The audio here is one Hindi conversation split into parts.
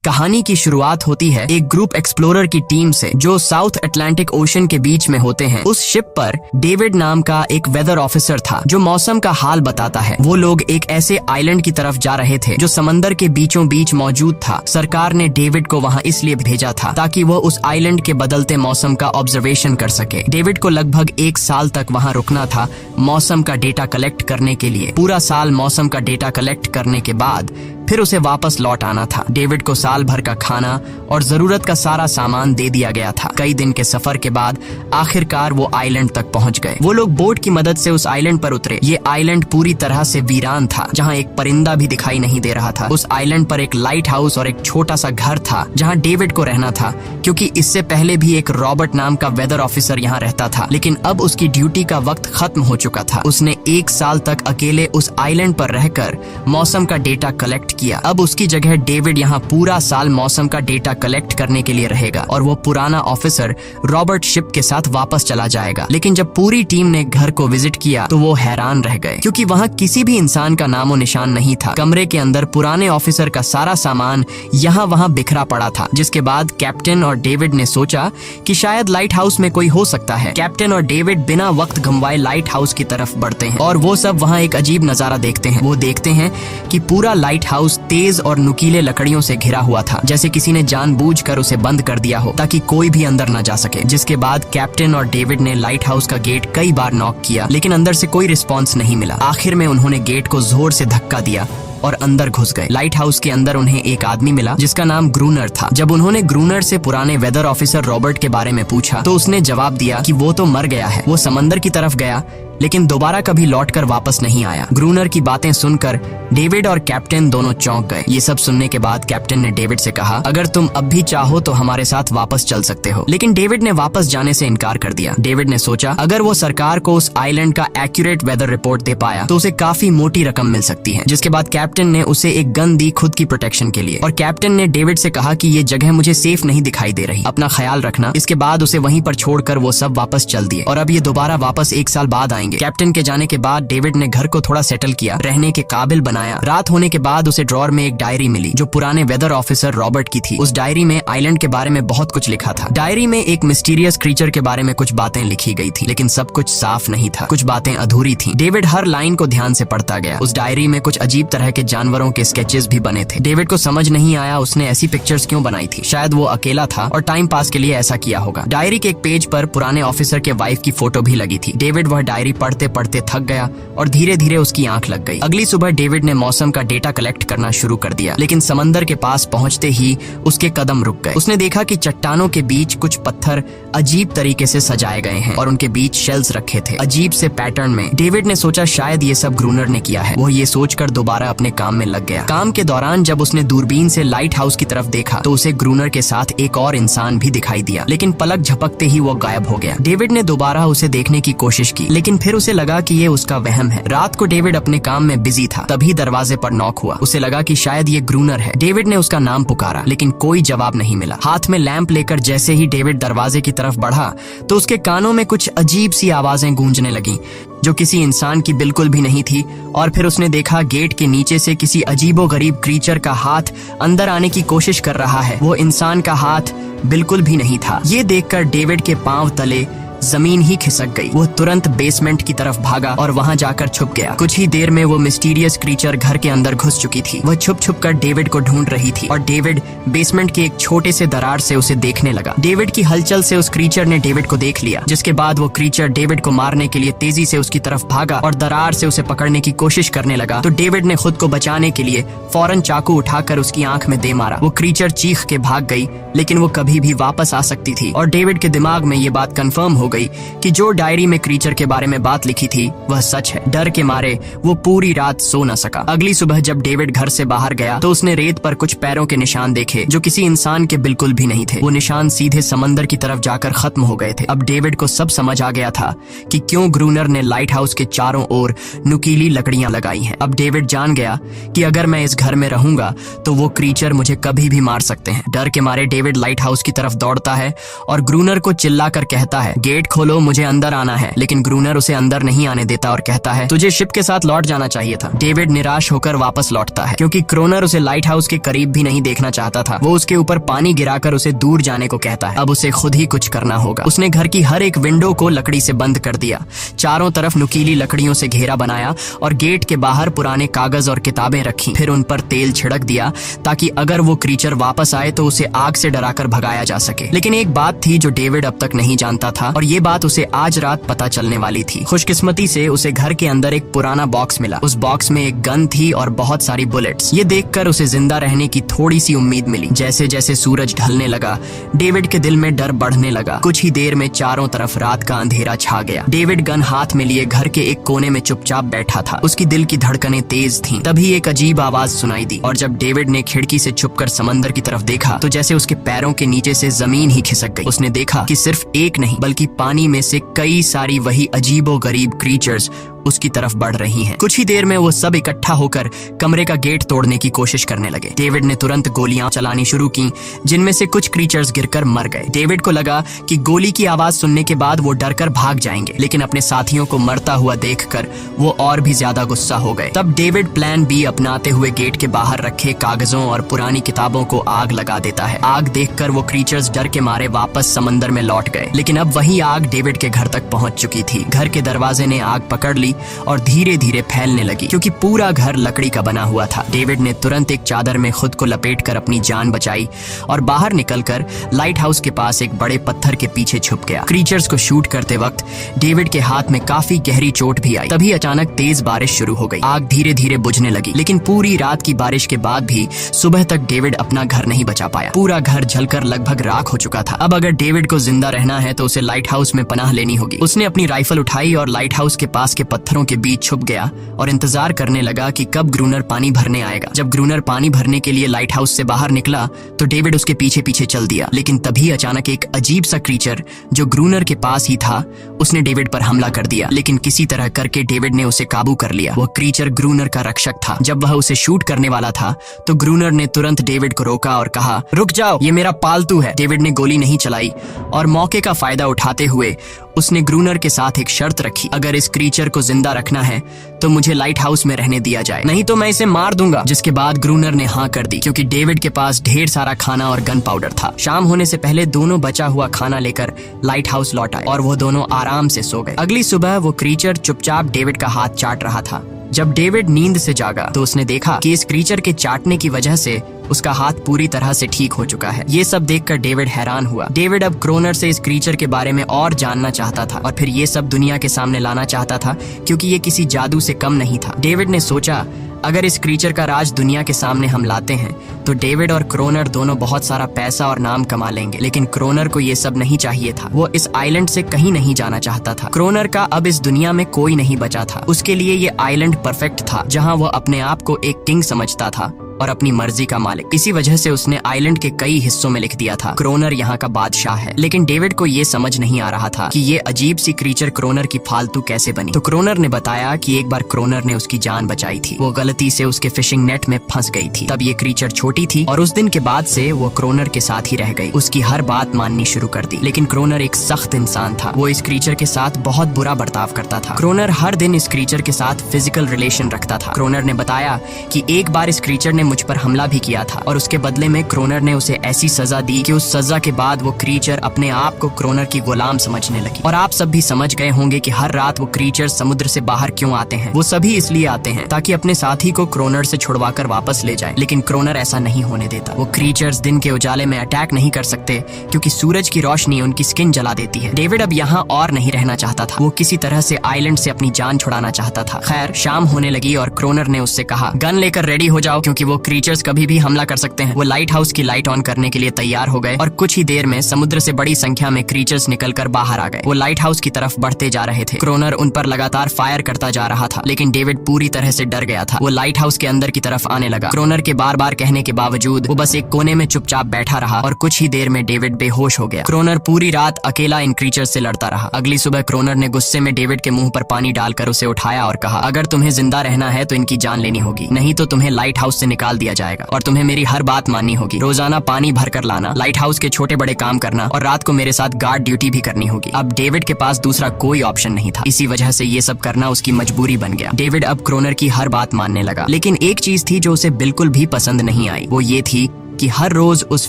कहानी की शुरुआत होती है एक ग्रुप एक्सप्लोरर की टीम से जो साउथ अटलांटिक ओशन के बीच में होते हैं। उस शिप पर डेविड नाम का एक वेदर ऑफिसर था जो मौसम का हाल बताता है। वो लोग एक ऐसे आइलैंड की तरफ जा रहे थे जो समंदर के बीचों बीच मौजूद था। सरकार ने डेविड को वहाँ इसलिए भेजा था ताकि वो उस आइलैंड के बदलते मौसम का ऑब्जर्वेशन कर सके। डेविड को लगभग 1 साल तक वहाँ रुकना था मौसम का डेटा कलेक्ट करने के लिए। पूरा साल मौसम का डेटा कलेक्ट करने के बाद फिर उसे वापस लौट आना था। डेविड को साल भर का खाना और जरूरत का सारा सामान दे दिया गया था। कई दिन के सफर के बाद आखिरकार वो आइलैंड तक पहुंच गए। वो लोग बोट की मदद से उस आइलैंड पर उतरे। ये आइलैंड पूरी तरह से वीरान था, जहां एक परिंदा भी दिखाई नहीं दे रहा था। उस आइलैंड पर एक लाइट हाउस और एक छोटा सा घर था जहां डेविड को रहना था, क्योंकि इससे पहले भी एक रॉबर्ट नाम का वेदर ऑफिसर यहाँ रहता था, लेकिन अब उसकी ड्यूटी का वक्त खत्म हो चुका था। उसने 1 साल तक अकेले उस आइलैंड पर रहकर मौसम का डेटा कलेक्ट किया। अब उसकी जगह डेविड यहाँ पूरा साल मौसम का डेटा कलेक्ट करने के लिए रहेगा और वो पुराना ऑफिसर रॉबर्ट शिप के साथ वापस चला जाएगा। लेकिन जब पूरी टीम ने घर को विजिट किया तो वो हैरान रह गए, क्योंकि वहाँ किसी भी इंसान का नामो निशान नहीं था। कमरे के अंदर पुराने ऑफिसर का सारा सामान यहाँ वहाँ बिखरा पड़ा था। जिसके बाद कैप्टन और डेविड ने सोचा कि शायद लाइट हाउस में कोई हो सकता है। कैप्टन और डेविड बिना वक्त गंवाए लाइट हाउस की तरफ बढ़ते हैं और वो सब वहाँ एक अजीब नजारा देखते हैं। वो देखते हैं कि पूरा लाइट हाउस तेज और नुकीले लकड़ियों से घिरा हुआ था, जैसे किसी ने जानबूझकर उसे बंद कर दिया हो ताकि कोई भी अंदर न जा सके। जिसके बाद कैप्टन और डेविड ने लाइट हाउस का गेट कई बार नॉक किया, लेकिन अंदर से कोई रिस्पॉन्स नहीं मिला। आखिर में उन्होंने गेट को जोर से धक्का दिया और अंदर घुस गए। लाइट हाउस के अंदर उन्हें एक आदमी मिला जिसका नाम ग्रूनर था। जब उन्होंने ग्रूनर से पुराने वेदर ऑफिसर रॉबर्ट के बारे में पूछा तो उसने जवाब दिया कि वो तो मर गया है। वो समंदर की तरफ गया लेकिन दोबारा कभी लौटकर वापस नहीं आया। ग्रूनर की बातें सुनकर डेविड और कैप्टन दोनों चौंक गए। ये सब सुनने के बाद कैप्टन ने डेविड से कहा, अगर तुम अब भी चाहो तो हमारे साथ वापस चल सकते हो। लेकिन डेविड ने वापस जाने से इनकार कर दिया। डेविड ने सोचा अगर वो सरकार को उस आइलैंड का एक्यूरेट वेदर रिपोर्ट दे पाया तो उसे काफी मोटी रकम मिल सकती है। जिसके बाद कैप्टन ने उसे एक गन दी खुद की प्रोटेक्शन के लिए, और कैप्टन ने डेविड से कहा कि ये जगह मुझे सेफ नहीं दिखाई दे रही, अपना ख्याल रखना। इसके बाद उसे वहीं पर छोड़कर वो सब वापस चल दिए और अब ये दोबारा वापस 1 साल बाद आएंगे। कैप्टन के जाने के बाद डेविड ने घर को थोड़ा सेटल किया, रहने के काबिल बनाया। रात होने के बाद उसे ड्रॉर में एक डायरी मिली जो पुराने वेदर ऑफिसर रॉबर्ट की थी। उस डायरी में आइलैंड के बारे में बहुत कुछ लिखा था। डायरी में एक मिस्टीरियस क्रीचर के बारे में कुछ बातें लिखी गई थी, लेकिन सब कुछ साफ नहीं था, कुछ बातें अधूरी थी। डेविड हर लाइन को ध्यान से पढ़ता गया। उस डायरी में कुछ अजीब तरह के जानवरों के स्केचेस भी बने थे। डेविड को समझ नहीं आया उसने ऐसी पिक्चर्स क्यों बनाई थी। शायद वो अकेला था और टाइम पास के लिए ऐसा किया होगा। डायरी के एक पेज पर पुराने ऑफिसर के वाइफ की फोटो भी लगी थी। डेविड वह डायरी पढ़ते पढ़ते थक गया और धीरे धीरे उसकी आंख लग गई। अगली सुबह डेविड ने मौसम का डेटा कलेक्ट करना शुरू कर दिया, लेकिन समंदर के पास पहुंचते ही उसके कदम रुक गए। उसने देखा कि चट्टानों के बीच कुछ पत्थर अजीब तरीके से सजाए गए हैं और उनके बीच शेल्स रखे थे अजीब से पैटर्न में। डेविड ने सोचा शायद ये सब ग्रूनर ने किया है। वो ये सोचकर दोबारा अपने काम में लग गया। काम के दौरान जब उसने दूरबीन से लाइट हाउस की तरफ देखा तो उसे ग्रूनर के साथ एक और इंसान भी दिखाई दिया, लेकिन पलक झपकते ही वो गायब हो गया। डेविड ने दोबारा उसे देखने की कोशिश की, लेकिन फिर उसे लगा कि ये उसका वहम है। रात को डेविड अपने काम में बिजी था, तभी दरवाजे पर नॉक हुआ। उसे लगा कि शायद ये ग्रूनर है। डेविड ने उसका नाम पुकारा, लेकिन कोई जवाब नहीं मिला। हाथ में लैंप लेकर जैसे ही डेविड दरवाजे की तरफ बढ़ा तो उसके कानों में कुछ अजीब सी आवाजें गूंजने लगीं जो किसी इंसान की बिल्कुल भी नहीं थी। और फिर उसने देखा गेट के नीचे से किसी अजीबोगरीब क्रीचर का हाथ अंदर आने की कोशिश कर रहा है। वो इंसान का हाथ बिल्कुल भी नहीं था। ये देखकर डेविड के पांव तले जमीन ही खिसक गई। वो तुरंत बेसमेंट की तरफ भागा और वहां जाकर छुप गया। कुछ ही देर में वो मिस्टीरियस क्रीचर घर के अंदर घुस चुकी थी। वह छुप छुप कर डेविड को ढूंढ रही थी और डेविड बेसमेंट के एक छोटे से दरार से उसे देखने लगा। डेविड की हलचल से उस क्रीचर ने डेविड को देख लिया, जिसके बाद वो क्रीचर डेविड को मारने के लिए तेजी से उसकी तरफ भागा और दरार से उसे पकड़ने की कोशिश करने लगा। तो डेविड ने खुद को बचाने के लिए फौरन चाकू उठाकर उसकी आंख में दे मारा। वो क्रीचर चीख के भाग गई, लेकिन वो कभी भी वापस आ सकती थी। और डेविड के दिमाग में ये बात कंफर्म हो गई कि जो डायरी में क्रीचर के बारे में बात लिखी थी वह सच है। डर के मारे वो पूरी रात सो न सका। अगली सुबह जब डेविड घर से बाहर गया तो उसने रेत पर कुछ पैरों के निशान देखे जो किसी इंसान के बिल्कुल भी नहीं थे। वो निशान सीधे समंदर की तरफ जाकर खत्म हो गए थे। अब डेविड को सब समझ आ गया था कि क्यों ग्रूनर ने लाइट हाउस के चारों ओर नुकीली लकड़ियां लगाई हैं। अब डेविड जान गया कि अगर मैं इस घर में रहूंगा तो वो क्रीचर मुझे कभी भी मार सकते हैं। डर के मारे डेविड लाइट हाउस की तरफ दौड़ता है और ग्रूनर को चिल्लाकर कहता है, गेट गेट खोलो, मुझे अंदर आना है। लेकिन ग्रूनर उसे अंदर नहीं आने देता और कहता है तुझे शिप के साथ लौट जाना चाहिए था। डेविड निराश होकर वापस लौटता है क्योंकि क्रोनर उसे लाइट हाउस के करीब भी नहीं देखना चाहता था। वो उसके ऊपर पानी गिराकर उसे दूर जाने को कहता है। अब उसे खुद ही कुछ करना होगा। उसने घर की हर एक विंडो को लकड़ी से बंद कर दिया, चारों तरफ नुकीली लकड़ियों से घेरा बनाया और गेट के बाहर पुराने कागज और किताबें रखी। फिर उन पर तेल छिड़क दिया ताकि अगर वो क्रीचर वापस आए तो उसे आग से डराकर भगाया जा सके। लेकिन एक बात थी जो डेविड अब तक नहीं जानता था और ये बात उसे आज रात पता चलने वाली थी। खुशकिस्मती से उसे घर के अंदर एक पुराना बॉक्स मिला। उस बॉक्स में एक गन थी और बहुत सारी बुलेट्स। ये देखकर उसे जिंदा रहने की थोड़ी सी उम्मीद मिली। जैसे जैसे सूरज ढलने लगा डेविड के दिल में डर बढ़ने लगा। कुछ ही देर में चारों तरफ रात का अंधेरा छा गया। डेविड गन हाथ में लिए घर के एक कोने में चुपचाप बैठा था। उसकी दिल की धड़कनें तेज थीं। तभी एक अजीब आवाज सुनाई दी और जब डेविड ने खिड़की से छुपकर समंदर की तरफ देखा तो जैसे उसके पैरों के नीचे से जमीन ही खिसक गई। उसने देखा कि सिर्फ एक नहीं बल्कि पानी में से कई सारी वही अजीबोगरीब क्रीचर्स उसकी तरफ बढ़ रही हैं। कुछ ही देर में वो सब इकट्ठा होकर कमरे का गेट तोड़ने की कोशिश करने लगे। डेविड ने तुरंत गोलियां चलानी शुरू की जिनमें से कुछ क्रीचर्स गिरकर मर गए। डेविड को लगा कि गोली की आवाज सुनने के बाद वो डरकर भाग जाएंगे, लेकिन अपने साथियों को मरता हुआ देखकर वो और भी ज्यादा गुस्सा हो गए। तब डेविड प्लान बी अपनाते हुए गेट के बाहर रखे कागजों और पुरानी किताबों को आग लगा देता है। आग देखकर वो क्रीचर्स डर के मारे वापस समंदर में लौट गए, लेकिन अब वही आग डेविड के घर तक पहुंच चुकी थी। घर के दरवाजे ने आग पकड़ ली और धीरे धीरे फैलने लगी क्योंकि पूरा घर लकड़ी का बना हुआ था। डेविड ने तुरंत एक चादर में खुद को लपेटकर अपनी जान बचाई और बाहर निकलकर लाइट हाउस के पास एक बड़े पत्थर के पीछे छुप गया। क्रीचर्स को शूट करते वक्त डेविड के हाथ में काफी गहरी चोट भी आई। तभी अचानक तेज बारिश शुरू हो गई। आग धीरे धीरे बुझने लगी, लेकिन पूरी रात की बारिश के बाद भी सुबह तक डेविड अपना घर नहीं बचा पाया। पूरा घर जलकर लगभग राख हो चुका था। अब अगर डेविड को जिंदा रहना है तो उसे लाइट हाउस में पनाह लेनी होगी। उसने अपनी राइफल उठाई और लाइट हाउस के पास के पत्थरों के बीच छुप गया और इंतजार करने लगा कि कब ग्रूनर पानी भरने आएगा। जब ग्रूनर पानी भरने के लिए लाइट हाउस से बाहर निकला तो डेविड उसके पीछे पीछे चल दिया। लेकिन तभी अचानक एक अजीब सा क्रीचर जो ग्रूनर के पास ही था उसने डेविड पर हमला कर दिया, लेकिन किसी तरह करके डेविड ने उसे काबू कर लिया। वह क्रीचर ग्रूनर का रक्षक था। जब वह उसे शूट करने वाला था तो ग्रूनर ने तुरंत डेविड को रोका और कहा, रुक जाओ, ये मेरा पालतू है। डेविड ने गोली नहीं चलाई और मौके का फायदा उठाते हुए उसने ग्रूनर के साथ एक शर्त रखी, अगर इस क्रीचर को जिंदा रखना है तो मुझे लाइट हाउस में रहने दिया जाए, नहीं तो मैं इसे मार दूंगा। जिसके बाद ग्रूनर ने हाँ कर दी क्योंकि डेविड के पास ढेर सारा खाना और गन पाउडर था। शाम होने से पहले दोनों बचा हुआ खाना लेकर लाइट हाउस लौट आए और वो दोनों आराम से सो गए। अगली सुबह वो क्रीचर चुपचाप डेविड का हाथ चाट रहा था। जब डेविड नींद से जागा तो उसने देखा कि इस क्रीचर के चाटने की वजह से उसका हाथ पूरी तरह से ठीक हो चुका है। ये सब देखकर डेविड हैरान हुआ। डेविड अब क्रोनर से इस क्रीचर के बारे में और जानना चाहता था और फिर ये सब दुनिया के सामने लाना चाहता था क्योंकि ये किसी जादू से कम नहीं था। डेविड ने सोचा, अगर इस क्रीचर का राज दुनिया के सामने हम लाते हैं तो डेविड और क्रोनर दोनों बहुत सारा पैसा और नाम कमा लेंगे। लेकिन क्रोनर को ये सब नहीं चाहिए था। वो इस आइलैंड से कहीं नहीं जाना चाहता था। क्रोनर का अब इस दुनिया में कोई नहीं बचा था। उसके लिए ये आइलैंड परफेक्ट था जहाँ वो अपने आप को एक किंग समझता था और अपनी मर्जी का मालिक। इसी वजह से उसने आइलैंड के कई हिस्सों में लिख दिया था, क्रोनर यहाँ का बादशाह है। लेकिन डेविड को ये समझ नहीं आ रहा था कि ये अजीब सी क्रीचर क्रोनर की फालतू कैसे बनी। तो क्रोनर ने बताया कि एक बार क्रोनर ने उसकी जान बचाई थी। वो गलती से उसके फिशिंग नेट में फंस गई थी। तब ये क्रीचर छोटी थी और उस दिन के बाद से वो क्रोनर के साथ ही रह गई। उसकी हर बात माननी शुरू कर दी। लेकिन क्रोनर एक सख्त इंसान था। वो इस क्रीचर के साथ बहुत बुरा बर्ताव करता था। क्रोनर हर दिन इस क्रीचर के साथ फिजिकल रिलेशन रखता था। क्रोनर ने बताया कि एक बार इस क्रीचर ने मुझ पर हमला भी किया था और उसके बदले में क्रोनर ने उसे ऐसी सजा दी कि उस सजा के बाद वो क्रीचर अपने आप को क्रोनर की गुलाम समझने लगी। और आप सब भी समझ गए होंगे कि हर रात वो क्रीचर समुद्र से बाहर क्यों आते हैं। वो सभी इसलिए आते हैं ताकि अपने साथी को क्रोनर से छुड़वाकर वापस ले जाए। लेकिन क्रोनर ऐसा नहीं होने देता। वो क्रीचर्स दिन के उजाले में अटैक नहीं कर सकते क्योंकि सूरज की रोशनी उनकी स्किन जला देती है। डेविड अब यहाँ और नहीं रहना चाहता था। वो किसी तरह से आइलैंड से अपनी जान छुड़ाना चाहता था। खैर, शाम होने लगी और क्रोनर ने उससे कहा, गन लेकर रेडी हो जाओ क्योंकि वो क्रीचर्स कभी भी हमला कर सकते हैं। वो लाइट हाउस की लाइट ऑन करने के लिए तैयार हो गए और कुछ ही देर में समुद्र से बड़ी संख्या में क्रीचर्स निकलकर बाहर आ गए। वो लाइट हाउस की तरफ बढ़ते जा रहे थे। क्रोनर उन पर लगातार फायर करता जा रहा था, लेकिन डेविड पूरी तरह से डर गया था। वो लाइट हाउस के अंदर की तरफ आने लगा। क्रोनर के बार बार कहने के बावजूद वो बस एक कोने में चुपचाप बैठा रहा और कुछ ही देर में डेविड बेहोश हो गया। क्रोनर पूरी रात अकेला इन क्रीचर्स से लड़ता रहा। अगली सुबह क्रोनर ने गुस्से में डेविड के मुंह पर पानी डालकर उसे उठाया और कहा, अगर तुम्हें जिंदा रहना है तो इनकी जान लेनी होगी, नहीं तो तुम्हें लाइट हाउस से निकाल निकाल दिया जाएगा और तुम्हें मेरी हर बात माननी होगी। रोजाना पानी भर कर लाना, लाइट हाउस के छोटे बड़े काम करना और रात को मेरे साथ गार्ड ड्यूटी भी करनी होगी। अब डेविड के पास दूसरा कोई ऑप्शन नहीं था। इसी वजह से ये सब करना उसकी मजबूरी बन गया। डेविड अब क्रोनर की हर बात मानने लगा, लेकिन एक चीज थी जो उसे बिल्कुल भी पसंद नहीं आई। वो ये थी कि हर रोज उस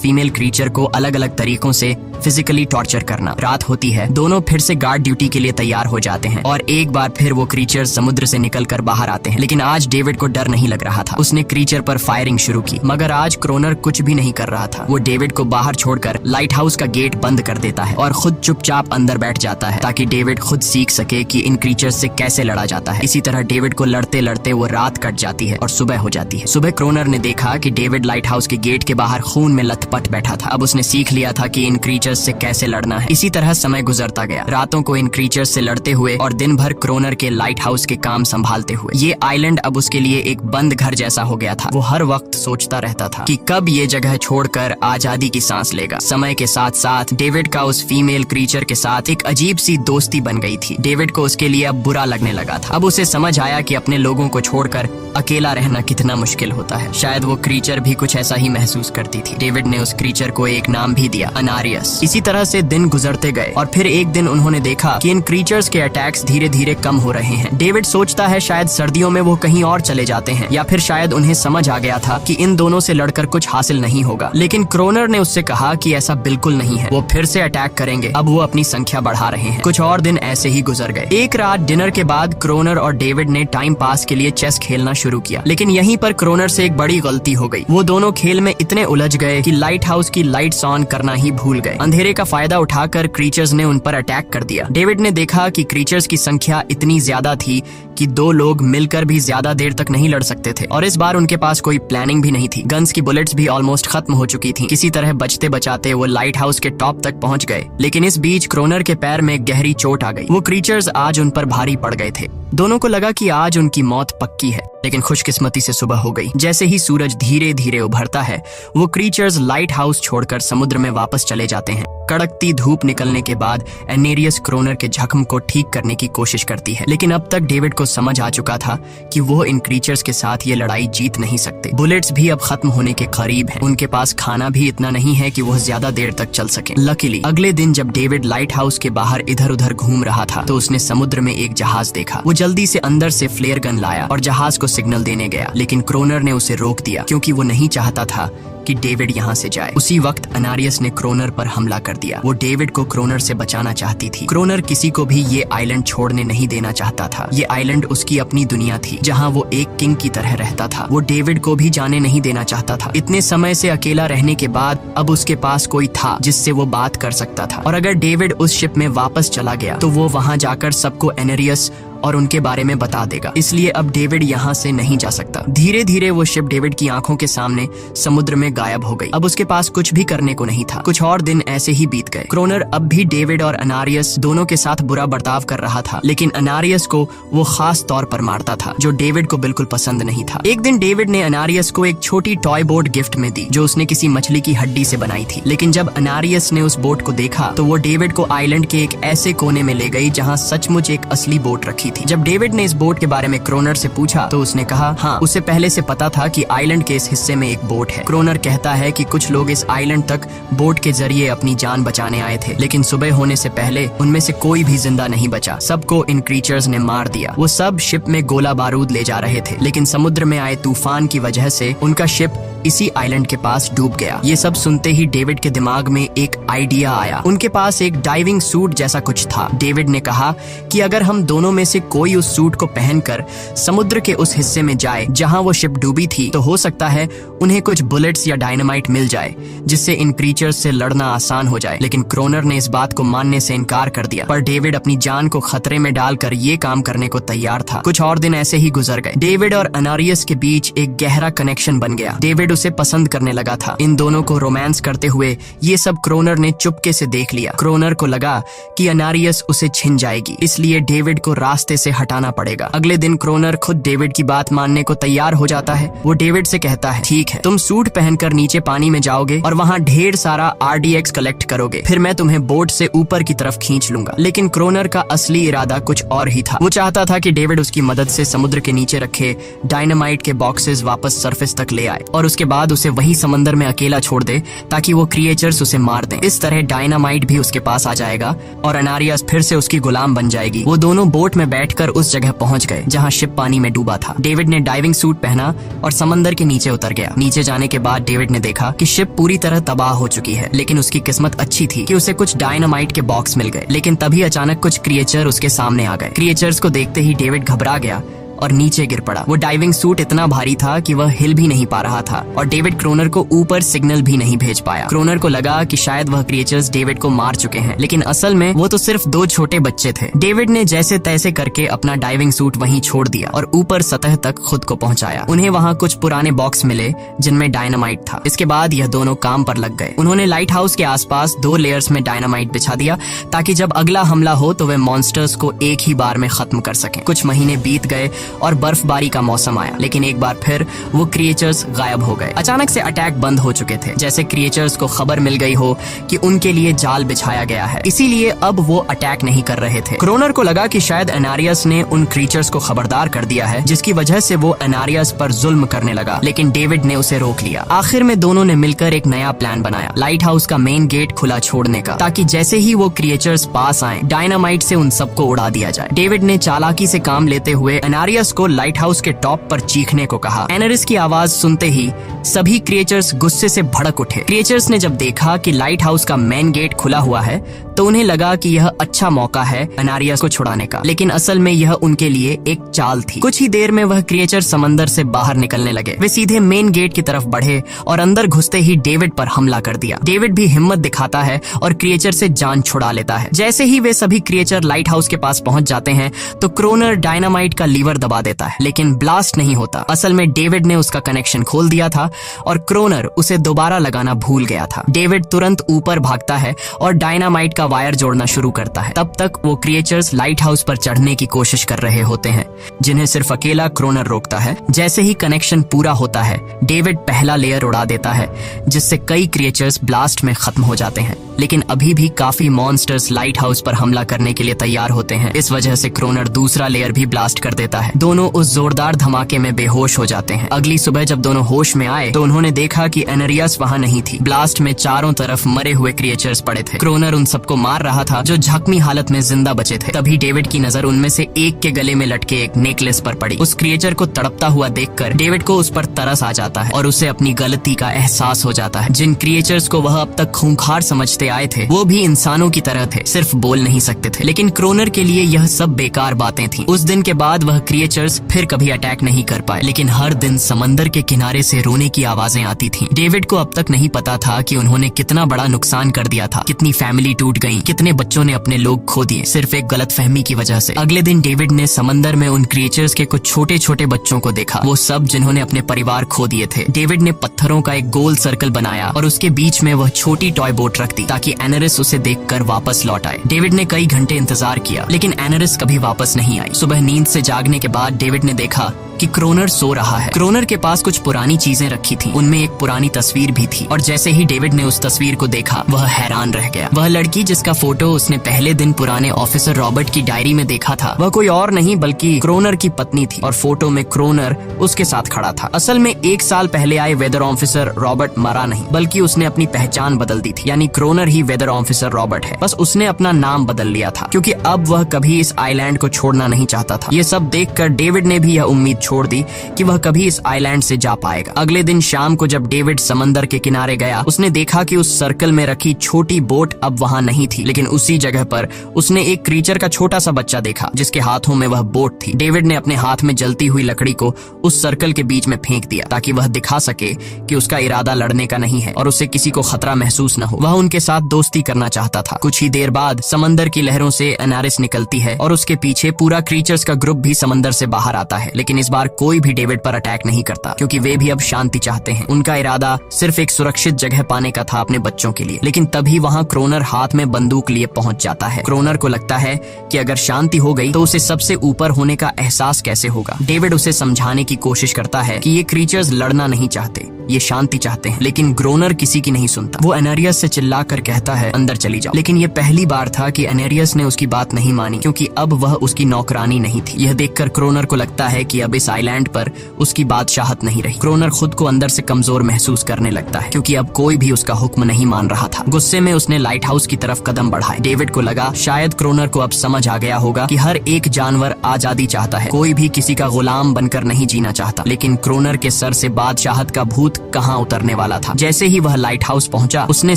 फीमेल क्रीचर को अलग अलग तरीकों से फिजिकली टॉर्चर करना। रात होती है, दोनों फिर से गार्ड ड्यूटी के लिए तैयार हो जाते हैं और एक बार फिर वो क्रीचर समुद्र से निकलकर बाहर आते हैं। लेकिन आज डेविड को डर नहीं लग रहा था। उसने क्रीचर पर फायरिंग शुरू की, मगर आज क्रोनर कुछ भी नहीं कर रहा था। वो डेविड को बाहर छोड़कर लाइट हाउस का गेट बंद कर देता है और खुद चुपचाप अंदर बैठ जाता है ताकि डेविड खुद सीख सके कि इन क्रीचर से कैसे लड़ा जाता है। इसी तरह डेविड को लड़ते लड़ते वो रात कट जाती है और सुबह हो जाती है। सुबह क्रोनर ने देखा कि डेविड लाइट हाउस के गेट के बाहर खून में लथपथ बैठा था। अब उसने सीख लिया था कि इन क्रीचर्स से कैसे लड़ना है। इसी तरह समय गुजरता गया, रातों को इन क्रीचर्स से लड़ते हुए और दिन भर क्रोनर के लाइट हाउस के काम संभालते हुए। ये आइलैंड अब उसके लिए एक बंद घर जैसा हो गया था। वो हर वक्त सोचता रहता था कि कब ये जगह छोड़कर आजादी की सांस लेगा। समय के साथ साथ डेविड का उस फीमेल क्रीचर के साथ एक अजीब सी दोस्ती बन गई थी। डेविड को उसके लिए अब बुरा लगने लगा था। अब उसे समझ आया कि अपने लोगों को छोड़कर अकेला रहना कितना मुश्किल होता है। शायद वो क्रीचर भी कुछ ऐसा ही महसूस करती थी। डेविड ने उस क्रीचर को एक नाम भी दिया, अनारियस। इसी तरह से दिन गुजरते गए और फिर एक दिन उन्होंने देखा कि इन क्रीचर्स के अटैक्स धीरे धीरे कम हो रहे हैं। डेविड सोचता है शायद सर्दियों में वो कहीं और चले जाते हैं या फिर शायद उन्हें समझ आ गया था कि इन दोनों से लड़कर कुछ हासिल नहीं होगा। लेकिन क्रोनर ने उससे कहा कि ऐसा बिल्कुल नहीं है, वो फिर से अटैक करेंगे। अब वो अपनी संख्या बढ़ा रहे हैं। कुछ और दिन ऐसे ही गुजर गए। एक रात डिनर के बाद क्रोनर और डेविड ने टाइम पास के लिए चेस खेलना शुरू किया, लेकिन यहीं पर क्रोनर से एक बड़ी गलती हो गई। वो दोनों खेल में इतने उलझ गए कि लाइट हाउस की लाइट्स ऑन करना ही भूल गए। अंधेरे का फायदा उठाकर क्रीचर्स ने उन पर अटैक कर दिया। डेविड ने देखा कि क्रीचर्स की संख्या इतनी ज्यादा थी कि दो लोग मिलकर भी ज्यादा देर तक नहीं लड़ सकते थे और इस बार उनके पास कोई प्लानिंग भी नहीं थी। गन्स की बुलेट्स भी ऑलमोस्ट खत्म हो चुकी थी। किसी तरह बचते बचाते वो लाइट हाउस के टॉप तक पहुंच गए, लेकिन इस बीच क्रोनर के पैर में गहरी चोट आ गई। वो क्रीचर्स आज उन पर भारी पड़ गए थे। दोनों को लगा कि आज उनकी मौत पक्की है, लेकिन खुशकिस्मती से सुबह हो गई। जैसे ही सूरज धीरे धीरे उभरता है, वो क्रीचर्स लाइट हाउस छोड़कर समुद्र में वापस चले जाते हैं। कड़कती धूप निकलने के बाद एनेरियस क्रोनर के जख्म को ठीक करने की कोशिश करती है, लेकिन अब तक डेविड को समझ आ चुका था कि वो इन क्रीचर्स के साथ ये लड़ाई जीत नहीं सकते। बुलेट्स भी अब खत्म होने के करीब हैं। उनके पास खाना भी इतना नहीं है कि वो ज्यादा देर तक चल सके। लकीली अगले दिन जब डेविड लाइट हाउस के बाहर इधर उधर घूम रहा था तो उसने समुद्र में एक जहाज देखा। वो जल्दी से अंदर से फ्लेयर गन लाया और जहाज को सिग्नल देने गया, लेकिन क्रोनर ने उसे रोक दिया क्योंकि वो नहीं चाहता था कि डेविड यहाँ से जाए। उसी वक्त अनारियस ने क्रोनर पर हमला कर दिया। वो डेविड को क्रोनर से बचाना चाहती थी। क्रोनर किसी को भी ये आइलैंड छोड़ने नहीं देना चाहता था। ये आइलैंड उसकी अपनी दुनिया थी जहाँ वो एक किंग की तरह रहता था। वो डेविड को भी जाने नहीं देना चाहता था। इतने समय से अकेला रहने के बाद अब उसके पास कोई था जिससे वो बात कर सकता था, और अगर डेविड उस शिप में वापस चला गया तो वो वहाँ जाकर सबको एनेरियस और उनके बारे में बता देगा। इसलिए अब डेविड यहाँ से नहीं जा सकता। धीरे धीरे वो शिप डेविड की आंखों के सामने समुद्र में गायब हो गई। अब उसके पास कुछ भी करने को नहीं था। कुछ और दिन ऐसे ही बीत गए। क्रोनर अब भी डेविड और अनारियस दोनों के साथ बुरा बर्ताव कर रहा था, लेकिन अनारियस को वो खास तौर पर मारता था, जो डेविड को बिल्कुल पसंद नहीं था। एक दिन डेविड ने अनारियस को एक छोटी टॉय बोट गिफ्ट में दी जो उसने किसी मछली की हड्डी से बनाई थी। लेकिन जब अनारियस ने उस बोट को देखा तो वो डेविड को आइलैंड के एक ऐसे कोने में ले गई जहाँ सचमुच एक असली बोट रखी थी। जब डेविड ने इस बोट के बारे में क्रोनर से पूछा तो उसने कहा हाँ, उसे पहले से पता था कि आइलैंड के इस हिस्से में एक बोट है। क्रोनर कहता है कि कुछ लोग इस आइलैंड तक बोट के जरिए अपनी जान बचाने आए थे, लेकिन सुबह होने से पहले उनमें से कोई भी जिंदा नहीं बचा। सबको इन क्रीचर्स ने मार दिया। वो सब शिप में गोला बारूद ले जा रहे थे, लेकिन समुद्र में आए तूफान की वजह से उनका शिप इसी आइलैंड के पास डूब गया। ये सब सुनते ही डेविड के दिमाग में एक आइडिया आया। उनके पास एक डाइविंग सूट जैसा कुछ था। डेविड ने कहा कि अगर हम दोनों में से कोई उस सूट को पहनकर समुद्र के उस हिस्से में जाए जहां वो शिप डूबी थी, तो हो सकता है उन्हें कुछ बुलेट्स या डायनामाइट मिल जाए जिससे इन क्रीचर्स से लड़ना आसान हो जाए। लेकिन क्रोनर ने इस बात को मानने से इनकार कर दिया, पर डेविड अपनी जान को खतरे में डालकर ये काम करने को तैयार था। कुछ और दिन ऐसे ही गुजर गए। डेविड और अनारियस के बीच एक गहरा कनेक्शन बन गया। डेविड डेविड उसे पसंद करने लगा था। इन दोनों को रोमांस करते हुए ये सब क्रोनर ने चुपके से देख लिया। क्रोनर को लगा कि अनारियस उसे छिन जाएगी, इसलिए डेविड को रास्ते से हटाना पड़ेगा। अगले दिन क्रोनर खुद डेविड की बात मानने को तैयार हो जाता है। वो डेविड से कहता है, ठीक है, तुम सूट पहनकर नीचे पानी में जाओगे और वहाँ ढेर सारा RDX कलेक्ट करोगे, फिर मैं तुम्हें बोट से ऊपर की तरफ खींच लूंगा। लेकिन क्रोनर का असली इरादा कुछ और ही था। वो चाहता था कि डेविड उसकी मदद से समुद्र के नीचे रखे डायनामाइट के बॉक्सेस वापस सरफेस तक ले आए और उसके बाद उसे वही समंदर में अकेला छोड़ दे ताकि वो क्रिएचर्स उसे मार दें। इस तरह डायनामाइट भी उसके पास आ जाएगा और अनारियस फिर से उसकी गुलाम बन जाएगी। वो दोनों बोट में बैठकर उस जगह पहुंच गए जहां शिप पानी में डूबा था। डेविड ने डाइविंग सूट पहना और समंदर के नीचे उतर गया। नीचे जाने के बाद डेविड ने देखा कि शिप पूरी तरह तबाह हो चुकी है, लेकिन उसकी किस्मत अच्छी थी कि उसे कुछ डायनामाइट के बॉक्स मिल गए। लेकिन तभी अचानक कुछ क्रिएचर उसके सामने आ गए। क्रिएचर्स को देखते ही डेविड घबरा गया और नीचे गिर पड़ा। वो डाइविंग सूट इतना भारी था कि वह हिल भी नहीं पा रहा था और डेविड क्रोनर को ऊपर सिग्नल भी नहीं भेज पाया। क्रोनर को लगा कि शायद वह क्रिएचर्स डेविड को मार चुके हैं, लेकिन असल में वो तो सिर्फ 2 छोटे बच्चे थे। डेविड ने जैसे तैसे करके अपना डाइविंग सूट वहीं छोड़ दिया और ऊपर सतह तक खुद को पहुंचाया। उन्हें वहाँ कुछ पुराने बॉक्स मिले जिनमें डायनामाइट था। इसके बाद यह दोनों काम पर लग गए। उन्होंने लाइट हाउस के आसपास 2 लेयर्स में डायनामाइट बिछा दिया ताकि जब अगला हमला हो तो वे मॉन्स्टर्स को एक ही बार में खत्म कर सकें। कुछ महीने बीत गए और बर्फबारी का मौसम आया, लेकिन एक बार फिर वो क्रिएचर्स गायब हो गए। अचानक से अटैक बंद हो चुके थे, जैसे क्रिएचर्स को खबर मिल गई हो कि उनके लिए जाल बिछाया गया है, इसीलिए अब वो अटैक नहीं कर रहे थे। क्रोनर को लगा कि शायद अनारियस ने उन क्रिएचर्स को खबरदार कर दिया है, जिसकी वजह से वो अनारियस पर जुल्म करने लगा, लेकिन डेविड ने उसे रोक लिया। आखिर में दोनों ने मिलकर एक नया प्लान बनाया, लाइट हाउस का मेन गेट खुला छोड़ने का, ताकि जैसे ही वो क्रिएचर्स पास आए डायनामाइट से उन सबको उड़ा दिया जाए। डेविड ने चालाकी से काम लेते हुए अनारियस को लाइट हाउस के टॉप पर चीखने को कहा। एनरिस की आवाज सुनते ही सभी क्रिएचर्स गुस्से से भड़क उठे। क्रिएचर्स ने जब देखा कि लाइट हाउस का मेन गेट खुला हुआ है तो उन्हें लगा कि यह अच्छा मौका है अनारियस को छुड़ाने का, लेकिन असल में यह उनके लिए एक चाल थी। कुछ ही देर में वह क्रिएचर समंदर से बाहर निकलने लगे। वे सीधे मेन गेट की तरफ बढ़े और अंदर घुसते ही डेविड पर हमला कर दिया। डेविड भी हिम्मत दिखाता है और क्रिएचर से जान छुड़ा लेता है। जैसे ही वे सभी क्रिएचर लाइट हाउस के पास पहुंच जाते हैं तो क्रोनर डायनामाइट का लीवर दबा देता है, लेकिन ब्लास्ट नहीं होता। असल में डेविड ने उसका कनेक्शन खोल दिया था और क्रोनर उसे दोबारा लगाना भूल गया था। डेविड तुरंत ऊपर भागता है और डायनामाइट का वायर जोड़ना शुरू करता है। तब तक वो क्रिएचर्स लाइट हाउस पर चढ़ने की कोशिश कर रहे होते हैं, जिन्हें सिर्फ अकेला क्रोनर रोकता है। जैसे ही कनेक्शन पूरा होता है डेविड पहला लेयर उड़ा देता है, जिससे कई क्रिएचर्स ब्लास्ट में खत्म हो जाते हैं, लेकिन अभी भी काफी मॉन्स्टर्स लाइट हाउस पर हमला करने के लिए तैयार होते हैं। इस वजह से क्रोनर दूसरा लेयर भी ब्लास्ट कर देता है। दोनों उस जोरदार धमाके में बेहोश हो जाते हैं। अगली सुबह जब दोनों होश में आए तो उन्होंने देखा कि एनरियस वहाँ नहीं थी। ब्लास्ट में चारों तरफ मरे हुए क्रिएचर्स पड़े थे। क्रोनर उन सबको मार रहा था जो जख्मी हालत में जिंदा बचे थे। तभी डेविड की नजर उनमें से एक के गले में लटके एक नेकलेस पर पड़ी। उस क्रिएचर को तड़पता हुआ देखकर डेविड को उस पर तरस आ जाता है और उसे अपनी गलती का एहसास हो जाता है। जिन क्रिएचर्स को वह अब तक खूंखार समझते आए थे वो भी इंसानों की तरह थे, सिर्फ बोल नहीं सकते थे। लेकिन क्रोनर के लिए यह सब बेकार बातें थीं। उस दिन के बाद वह क्रिएचर्स फिर कभी अटैक नहीं कर पाए, लेकिन हर दिन समंदर के किनारे से रोने की आवाजें आती थीं। डेविड को अब तक नहीं पता था कि उन्होंने कितना बड़ा नुकसान कर दिया था, कितनी फैमिली टूट गई, कितने बच्चों ने अपने लोग खो दिए, सिर्फ एक गलतफहमी की वजह से। अगले दिन डेविड ने समंदर में उन क्रिएचर्स के कुछ छोटे छोटे बच्चों को देखा, वो सब जिन्होंने अपने परिवार खो दिए थे। डेविड ने पत्थरों का एक गोल सर्कल बनाया और उसके बीच में वह छोटी टॉय बोट रख दी ताकि एनरिस उसे देखकर वापस लौट आए। डेविड ने कई घंटे इंतजार किया, लेकिन एनरिस कभी वापस नहीं आई। सुबह नींद से जागने के बाद डेविड ने देखा कि क्रोनर सो रहा है। क्रोनर के पास कुछ पुरानी चीजें रखी थी, उनमें एक पुरानी तस्वीर भी थी, और जैसे ही डेविड ने उस तस्वीर को देखा वह हैरान रह गया। वह लड़की जिसका फोटो उसने पहले दिन पुराने ऑफिसर रॉबर्ट की डायरी में देखा था, वह कोई और नहीं बल्कि क्रोनर की पत्नी थी, और फोटो में क्रोनर उसके साथ खड़ा था। असल में 1 साल पहले आए वेदर ऑफिसर रॉबर्ट मरा नहीं, बल्कि उसने अपनी पहचान बदल दी थी, यानी क्रोनर ही वेदर ऑफिसर रॉबर्ट है, बस उसने अपना नाम बदल लिया था क्योंकि अब वह कभी इस आइलैंड को छोड़ना नहीं चाहता था। ये सब देखकर डेविड ने भी यह उम्मीद छोड़ दी कि वह कभी इस आइलैंड से जा पाएगा। अगले दिन शाम को जब डेविड समंदर के किनारे गया, उसने देखा कि उस सर्कल में रखी छोटी बोट अब वहां नहीं थी, लेकिन उसी जगह पर उसने एक क्रीचर का छोटा सा बच्चा देखा जिसके हाथों में वह बोट थी। डेविड ने अपने हाथ में जलती हुई लकड़ी को उस सर्कल के बीच में फेंक दिया ताकि वह दिखा सके कि उसका इरादा लड़ने का नहीं है और उसे किसी को खतरा महसूस न हो। वह उनके साथ दोस्ती करना चाहता था। कुछ ही देर बाद समंदर की लहरों से एनारिस निकलती है और उसके पीछे पूरा क्रीचर्स का ग्रुप भी समंदर से बाहर आता है, लेकिन इस बार कोई भी डेविड पर अटैक नहीं करता, क्योंकि वे भी अब शांति चाहते हैं। उनका इरादा सिर्फ एक सुरक्षित जगह पाने का था अपने बच्चों के लिए। लेकिन तभी वहाँ क्रोनर हाथ में बंदूक लिए पहुंच जाता है। क्रोनर को लगता है कि अगर शांति हो गई तो उसे सबसे ऊपर होने का एहसास कैसे होगा। डेविड उसे समझाने की कोशिश करता है कि ये क्रीचर्स लड़ना नहीं चाहते, ये शांति चाहते हैं। लेकिन ग्रोनर किसी की नहीं सुनता। वो एनेरियस से चिल्लाकर कहता है अंदर चली जाओ। लेकिन ये पहली बार था कि एनेरियस ने उसकी बात नहीं मानी, क्योंकि अब वह उसकी नौकरानी नहीं थी। यह देखकर क्रोनर को लगता है कि अब इस आइलैंड पर उसकी बादशाहत नहीं रही। क्रोनर खुद को अंदर से कमजोर महसूस करने लगता है, क्योंकि अब कोई भी उसका हुक्म नहीं मान रहा था। गुस्से में उसने लाइट हाउस की तरफ कदम बढ़ाए। डेविड को लगा शायद क्रोनर को अब समझ आ गया होगा कि हर एक जानवर आजादी चाहता है, कोई भी किसी का गुलाम बनकर नहीं जीना चाहता। लेकिन क्रोनर के सर से बादशाहत का भूत कहाँ उतरने वाला था। जैसे ही वह लाइट हाउस पहुंचा, उसने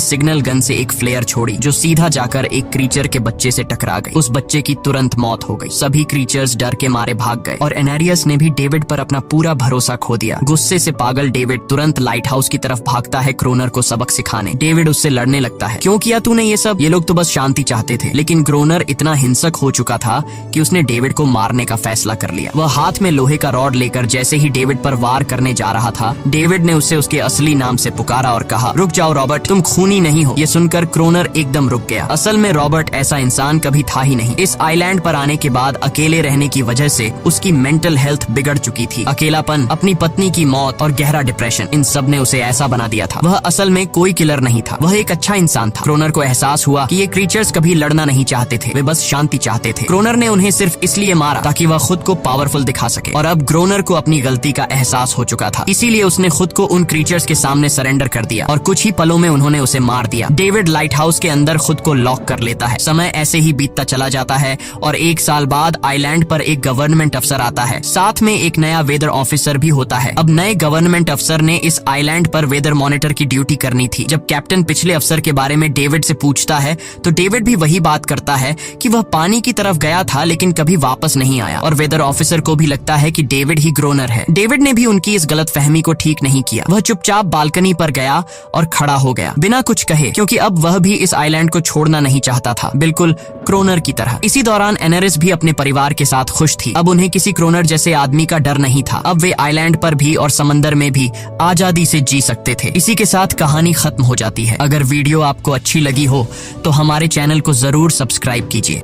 सिग्नल गन से एक फ्लेयर छोड़ी जो सीधा जाकर एक क्रीचर के बच्चे से टकरा गई। उस बच्चे की तुरंत मौत हो गई। सभी क्रीचर्स डर के मारे भाग गए और एनेरियस ने भी डेविड पर अपना पूरा भरोसा खो दिया। गुस्से से पागल डेविड तुरंत लाइट हाउस की तरफ भागता है क्रोनर को सबक सिखाने। डेविड उससे लड़ने लगता है, क्यों किया तूने ये सब? ये लोग तो बस शांति चाहते थे। लेकिन क्रोनर इतना हिंसक हो चुका था कि उसने डेविड को मारने का फैसला कर लिया। वह हाथ में लोहे का रॉड लेकर जैसे ही डेविड पर वार करने जा रहा था, डेविड ने उसे उसके असली नाम से पुकारा और कहा, रुक जाओ रॉबर्ट, तुम खूनी नहीं हो। ये सुनकर क्रोनर एकदम रुक गया। असल में रॉबर्ट ऐसा इंसान कभी था ही नहीं। इस आइलैंड पर आने के बाद अकेले रहने की वजह से उसकी मेंटल हेल्थ बिगड़ चुकी थी। अकेलापन, अपनी पत्नी की मौत और गहरा डिप्रेशन, इन सब ने उसे ऐसा बना दिया था। वह असल में कोई किलर नहीं था, वह एक अच्छा इंसान था। क्रोनर को एहसास हुआ कि ये क्रीचर्स कभी लड़ना नहीं चाहते थे, वे बस शांति चाहते थे। क्रोनर ने उन्हें सिर्फ इसलिए मारा ताकि वह खुद को पावरफुल दिखा सके। और अब क्रोनर को अपनी गलती का एहसास हो चुका था, इसीलिए उसने खुद को उन क्रीचर्स के सामने सरेंडर कर दिया और कुछ ही पलों में उन्होंने उसे मार दिया। डेविड लाइट हाउस के अंदर खुद को लॉक कर लेता है। समय ऐसे ही बीतता चला जाता है और 1 साल बाद आइलैंड पर एक गवर्नमेंट अफसर आता है, साथ में एक नया वेदर ऑफिसर भी होता है। अब नए गवर्नमेंट अफसर ने इस आइलैंड पर वेदर मॉनिटर की ड्यूटी करनी थी। जब कैप्टन पिछले अफसर के बारे में डेविड से पूछता है तो डेविड भी वही बात करता है कि वह पानी की तरफ गया था लेकिन कभी वापस नहीं आया। और वेदर ऑफिसर को भी लगता है कि डेविड ही ग्रोनर है। डेविड ने भी उनकी इस गलतफहमी को ठीक नहीं किया। वह चुपचाप बालकनी पर गया और खड़ा हो गया बिना कुछ कहे, क्योंकि अब वह भी इस आइलैंड को छोड़ना नहीं चाहता था, बिल्कुल क्रोनर की तरह। इसी दौरान एनेरिस भी अपने परिवार के साथ खुश थी। अब उन्हें किसी क्रोनर जैसे आदमी का डर नहीं था। अब वे आइलैंड पर भी और समंदर में भी आजादी से जी सकते थे। इसी के साथ कहानी खत्म हो जाती है। अगर वीडियो आपको अच्छी लगी हो तो हमारे चैनल को जरूर सब्सक्राइब कीजिए।